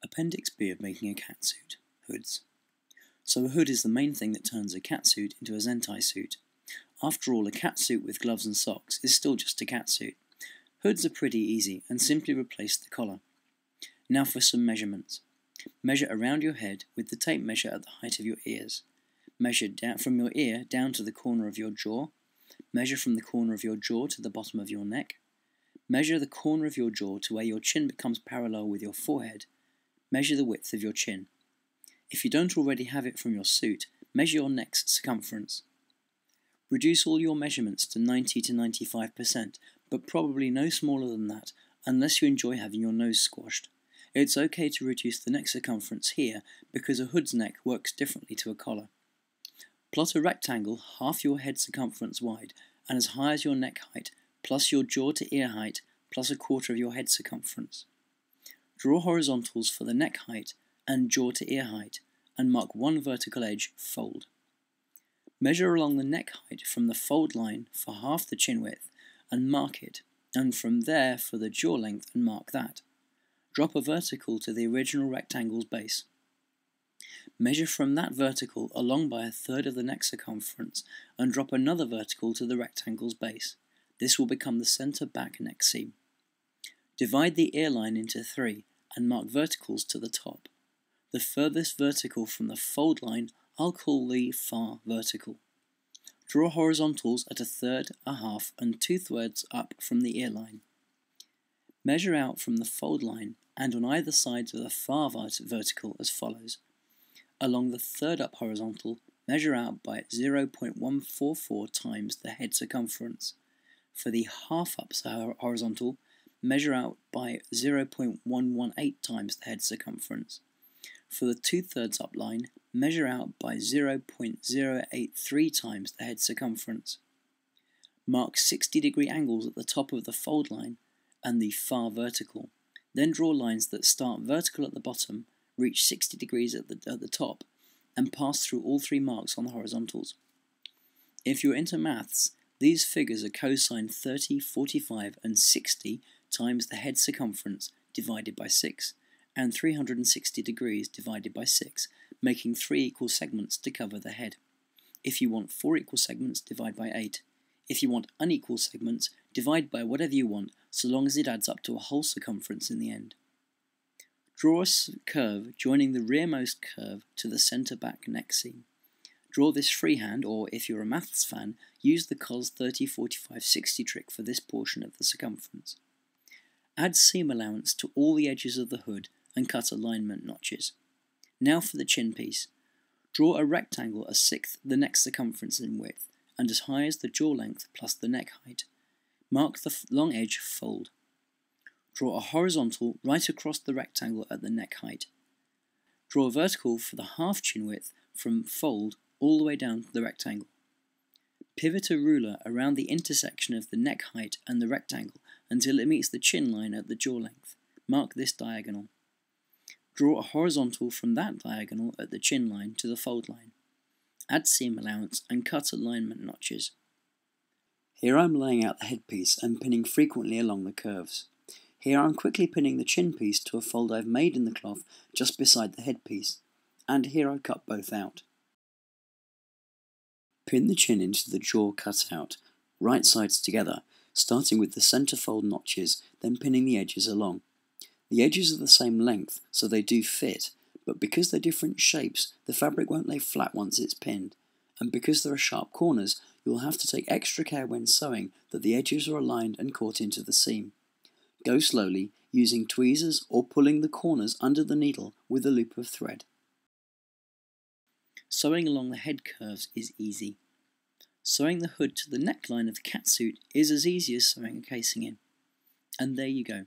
Appendix B of making a catsuit, hoods. So a hood is the main thing that turns a catsuit into a zentai suit. After all, a catsuit with gloves and socks is still just a catsuit. Hoods are pretty easy and simply replace the collar. Now for some measurements. Measure around your head with the tape measure at the height of your ears. Measure down from your ear down to the corner of your jaw. Measure from the corner of your jaw to the bottom of your neck. Measure the corner of your jaw to where your chin becomes parallel with your forehead. Measure the width of your chin. If you don't already have it from your suit, measure your neck's circumference. Reduce all your measurements to 90 to 95%, but probably no smaller than that, unless you enjoy having your nose squashed. It's okay to reduce the neck circumference here, because a hood's neck works differently to a collar. Plot a rectangle half your head circumference wide, and as high as your neck height, plus your jaw to ear height, plus a quarter of your head circumference. Draw horizontals for the neck height and jaw to ear height, and mark one vertical edge, fold. Measure along the neck height from the fold line for half the chin width, and mark it, and from there for the jaw length and mark that. Drop a vertical to the original rectangle's base. Measure from that vertical along by a third of the neck circumference, and drop another vertical to the rectangle's base. This will become the centre back neck seam. Divide the ear line into 3, and mark verticals to the top. The furthest vertical from the fold line I'll call the far vertical. Draw horizontals at a third, a half, and 2/3 up from the ear line. Measure out from the fold line and on either side of the far vertical as follows. Along the third up horizontal, measure out by 0.144 times the head circumference. For the half up horizontal, measure out by 0.118 times the head circumference. For the 2/3 up line, measure out by 0.083 times the head circumference. Mark 60-degree angles at the top of the fold line and the far vertical. Then draw lines that start vertical at the bottom, reach 60 degrees at the top, and pass through all 3 marks on the horizontals. If you're into maths, these figures are cosine 30, 45, and 60 times the head circumference divided by 6, and 360 degrees divided by 6, making 3 equal segments to cover the head. If you want 4 equal segments, divide by 8. If you want unequal segments, divide by whatever you want, so long as it adds up to a whole circumference in the end. Draw a curve joining the rearmost curve to the centre back neck seam. Draw this freehand, or if you're a maths fan, use the cos 30, 45, 60 trick for this portion of the circumference. Add seam allowance to all the edges of the hood and cut alignment notches. Now for the chin piece. Draw a rectangle 1/6 the neck circumference in width, and as high as the jaw length plus the neck height. Mark the long edge, fold. Draw a horizontal right across the rectangle at the neck height. Draw a vertical for the half chin width from fold all the way down the rectangle. Pivot a ruler around the intersection of the neck height and the rectangle until it meets the chin line at the jaw length. Mark this diagonal. Draw a horizontal from that diagonal at the chin line to the fold line. Add seam allowance and cut alignment notches. Here I'm laying out the headpiece and pinning frequently along the curves. Here I'm quickly pinning the chin piece to a fold I've made in the cloth just beside the headpiece, and here I cut both out. Pin the chin into the jaw cut out, right sides together, starting with the centre fold notches, then pinning the edges along. The edges are the same length, so they do fit, but because they're different shapes, the fabric won't lay flat once it's pinned, and because there are sharp corners, you'll have to take extra care when sewing that the edges are aligned and caught into the seam. Go slowly, using tweezers or pulling the corners under the needle with a loop of thread. Sewing along the head curves is easy. Sewing the hood to the neckline of the catsuit is as easy as sewing a casing in. And there you go.